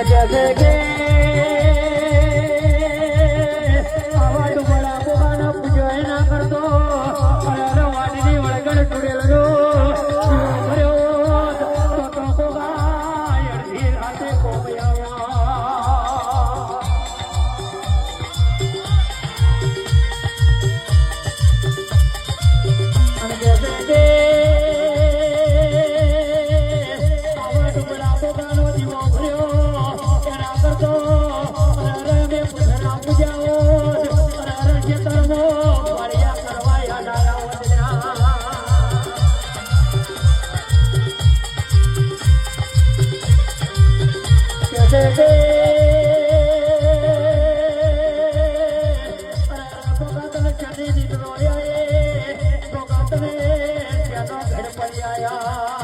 जैसे के आवाज बड़ा बोगाना पूजो है ना कर दो अरे वाडी वळगण टुडेलो भरो तो होगा यर्धी राते को बयावा अन जैसे के आवाज बड़ा बोगानो दीवो भरो आया